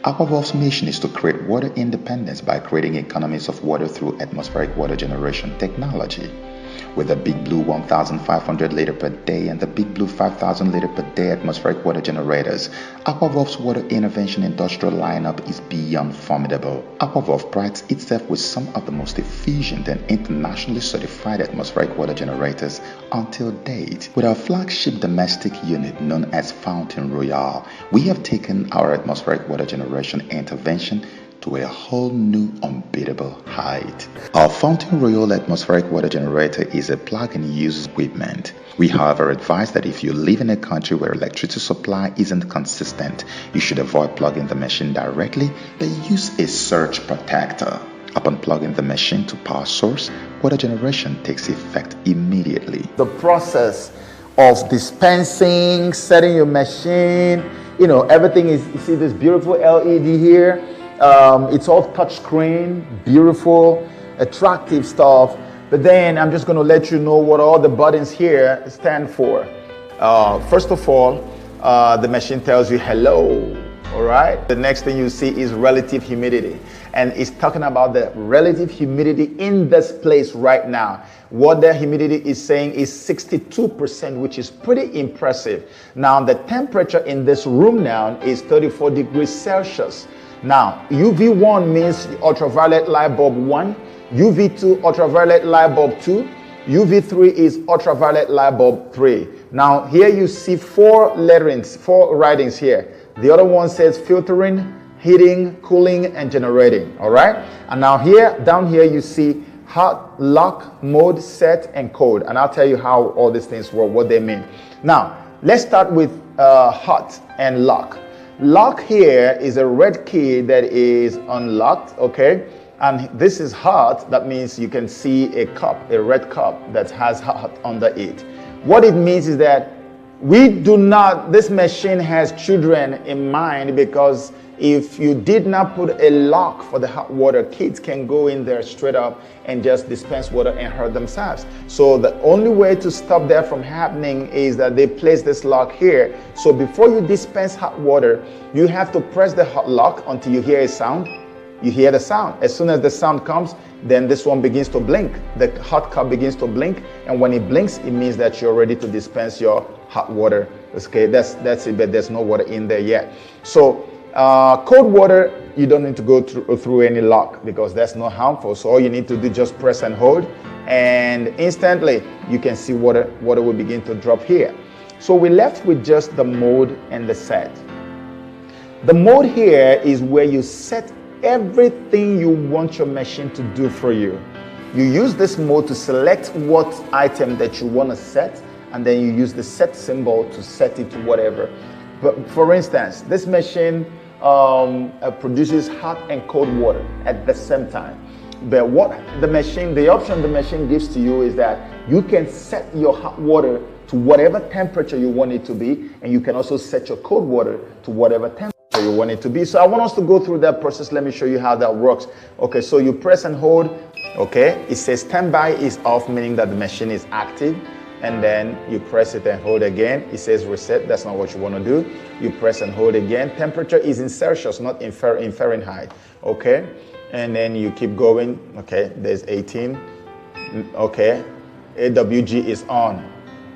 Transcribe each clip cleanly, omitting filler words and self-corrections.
Aquavolve's mission is to create water independence by creating economies of water through atmospheric water generation technology. With the Big Blue 1,500 liter per day and the Big Blue 5,000 liter per day atmospheric water generators, Aquavolve's water intervention industrial lineup is beyond formidable. Aquavolve prides itself with some of the most efficient and internationally certified atmospheric water generators until date. With our flagship domestic unit known as Fountain Royale, we have taken our atmospheric water generation intervention to a whole new unbeatable height. Our Fountain Royale atmospheric water generator is a plug-and-use equipment. We however advise that if you live in a country where electricity supply isn't consistent, you should avoid plugging the machine directly, but use a surge protector. Upon plugging the machine to power source, water generation takes effect immediately. The process of dispensing, setting your machine, everything is, you see this beautiful LED here. It's all touchscreen, beautiful, attractive stuff. But then I'm just going to let you know what all the buttons here stand for. First of all, the machine tells you hello. All right. The next thing you see is relative humidity. And it's talking about the relative humidity in this place right now. What the humidity is saying is 62%, which is pretty impressive. Now, the temperature in this room now is 34 degrees Celsius. Now, UV1 means ultraviolet light bulb 1, UV2 ultraviolet light bulb 2, UV3 is ultraviolet light bulb 3. Now, here you see four writings here. The other one says filtering, heating, cooling, and generating. All right. And now down here, you see hot, lock, mode, set, and code. And I'll tell you how all these things work, what they mean. Now, let's start with hot and lock. Lock here is a red key that is unlocked, okay? And this is hot. That means you can see a cup, a red cup that has hot under it. What it means is that this machine has children in mind, because if you did not put a lock for the hot water, kids can go in there straight up and just dispense water and hurt themselves. So the only way to stop that from happening is that they place this lock here. So before you dispense hot water, you have to press the hot lock until you hear a sound. You hear the sound. As soon as the sound comes, then this one begins to blink. The hot cup begins to blink, and when it blinks, it means that you're ready to dispense your hot water. Okay, that's it, but there's no water in there yet. So cold water, you don't need to go through any lock, because that's not harmful. So all you need to do, just press and hold, and instantly you can see water will begin to drop here. So we're left with just the mode and the set. The mode here is where you set everything you want your machine to do for you. You use this mode to select what item that you want to set, and then you use the set symbol to set it to whatever. But for instance, this machine produces hot and cold water at the same time. But what the option the machine gives to you is that you can set your hot water to whatever temperature you want it to be, and you can also set your cold water to whatever temperature you want it to be. So I want us to go through that process. Let me show you how that works. Okay, so you press and hold. Okay, it says standby is off, meaning that the machine is active. And then you press it and hold again. It says reset. That's not what you want to do. You press and hold again. Temperature is in Celsius, not in Fahrenheit. Okay, and then you keep going. Okay, there's 18. Okay, AWG is on.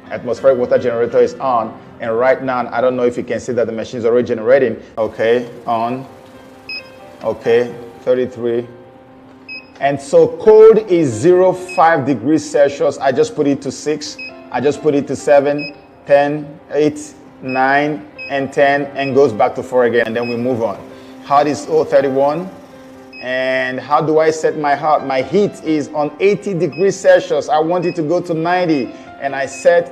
Atmospheric water generator is on. And right now, I don't know if you can see that the machine is already generating. Okay, on. Okay, 33. And so cold is 0.5 degrees Celsius. I just put it to 6. I just put it to 7, 10, 8, 9, and 10, and goes back to 4 again. And then we move on. Hot is 31. And how do I set my hot? My heat is on 80 degrees Celsius. I want it to go to 90. And I set.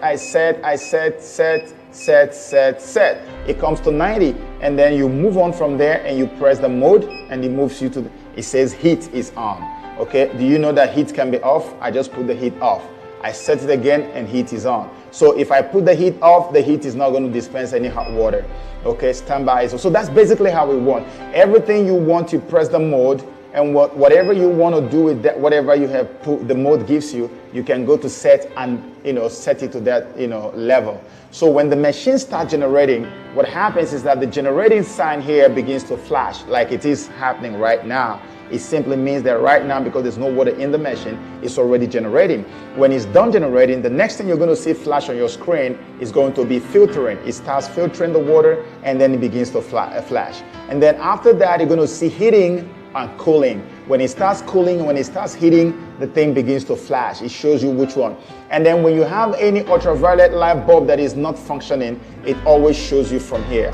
It comes to 90. And then you move on from there, and you press the mode, and it moves you to it says heat is on. Okay, do you know that heat can be off? I just put the heat off. I set it again, and heat is on. So if I put the heat off, the heat is not going to dispense any hot water. Okay, standby. So that's basically how we want. Everything you want, you press the mode, And whatever you want to do with that, whatever you have put, the mode gives you, you can go to set and set it to that level. So when the machine starts generating, what happens is that the generating sign here begins to flash like it is happening right now. It simply means that right now, because there's no water in the machine, it's already generating. When it's done generating, the next thing you're going to see flash on your screen is going to be filtering. It starts filtering the water and then it begins to flash. And then after that, you're going to see heating and cooling. When it starts cooling, when it starts heating, the thing begins to flash. It shows you which one. And then when you have any ultraviolet light bulb that is not functioning, it always shows you from here.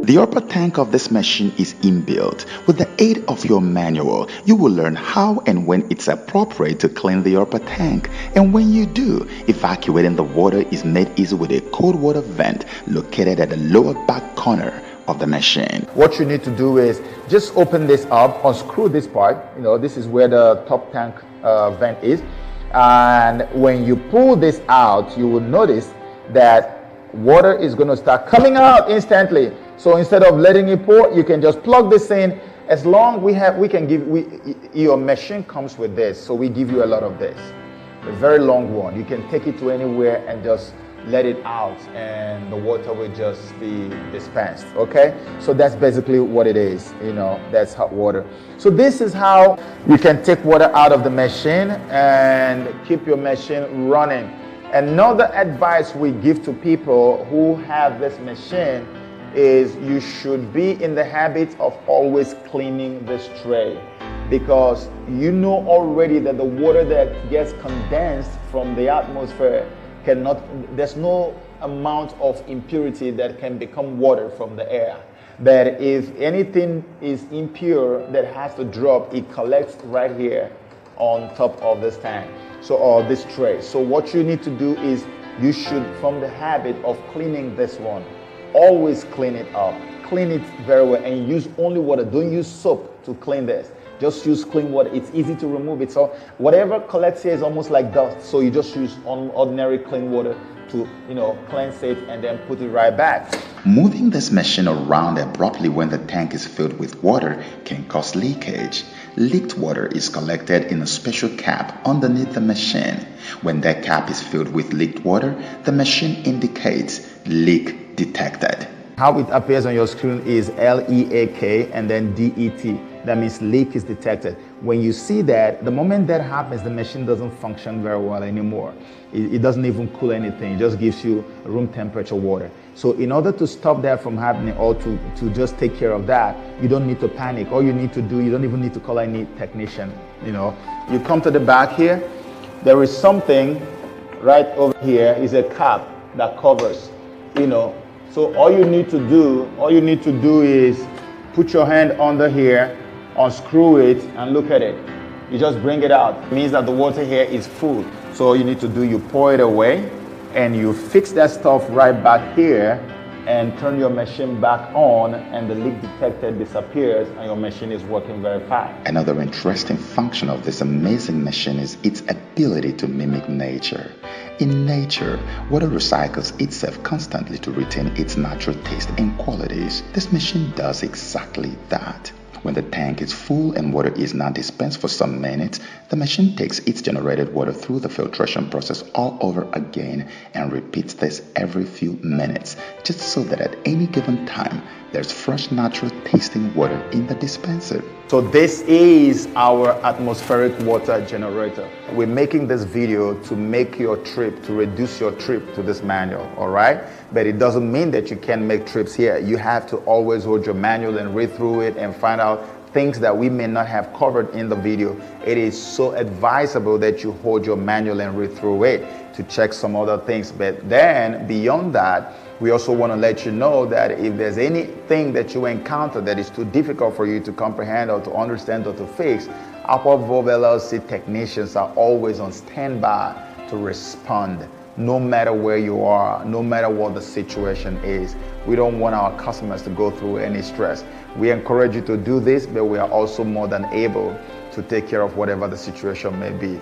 The upper tank of this machine is inbuilt. With the aid of your manual, you will learn how and when it's appropriate to clean the upper tank. And when you do, evacuating the water is made easy with a cold water vent located at the lower back corner of the machine. What you need to do is just open this up, unscrew this part. This is where the top tank vent is. And when you pull this out, you will notice that water is going to start coming out instantly. So instead of letting it pour, you can just plug this in. As long your machine comes with this, so we give you a lot of this, a very long one. You can take it to anywhere and just let it out, and the water will just be dispensed. Okay, so that's basically what it is. That's hot water. So this is how you can take water out of the machine and keep your machine running. Another advice we give to people who have this machine is you should be in the habit of always cleaning this tray, because you know already that the water that gets condensed from the atmosphere there's no amount of impurity that can become water from the air. But if anything is impure that has to drop, it collects right here on top of this tank, or this tray. So what you need to do is you should form the habit of cleaning this one. Always clean it up, clean it very well, and use only water. Don't use soap to clean this. Just use clean water. It's easy to remove it. So whatever collects here is almost like dust. So you just use ordinary clean water to cleanse it and then put it right back. Moving this machine around abruptly when the tank is filled with water can cause leakage. Leaked water is collected in a special cap underneath the machine. When that cap is filled with leaked water, the machine indicates leak detected. How it appears on your screen is LEAK and then DET. That means leak is detected. When you see that, the moment that happens, the machine doesn't function very well anymore. It doesn't even cool anything. It just gives you room temperature water. So in order to stop that from happening, or to just take care of that, you don't need to panic. All you need to do, you don't even need to call any technician. You come to the back here. There is something right over here is a cap that covers. So all you need to do is put your hand under here, unscrew it, and look at it. You just bring it out. It means that the water here is full. So all you need to do, you pour it away, and you fix that stuff right back here, and turn your machine back on, and the leak detector disappears, and your machine is working very fine. Another interesting function of this amazing machine is its ability to mimic nature. In nature, water recycles itself constantly to retain its natural taste and qualities. This machine does exactly that. When the tank is full and water is not dispensed for some minutes, the machine takes its generated water through the filtration process all over again and repeats this every few minutes, just so that at any given time, there's fresh, natural tasting water in the dispenser. So this is our atmospheric water generator. We're making this video to make your trip, to reduce your trip to this manual, all right? But it doesn't mean that you can't make trips here. You have to always hold your manual and read through it and find out things that we may not have covered in the video. It is so advisable that you hold your manual and read through it to check some other things. But then beyond that, we also want to let you know that if there's anything that you encounter that is too difficult for you to comprehend or to understand or to fix, Upward Volve LLC technicians are always on standby to respond, no matter where you are, no matter what the situation is. We don't want our customers to go through any stress. We encourage you to do this, but we are also more than able to take care of whatever the situation may be.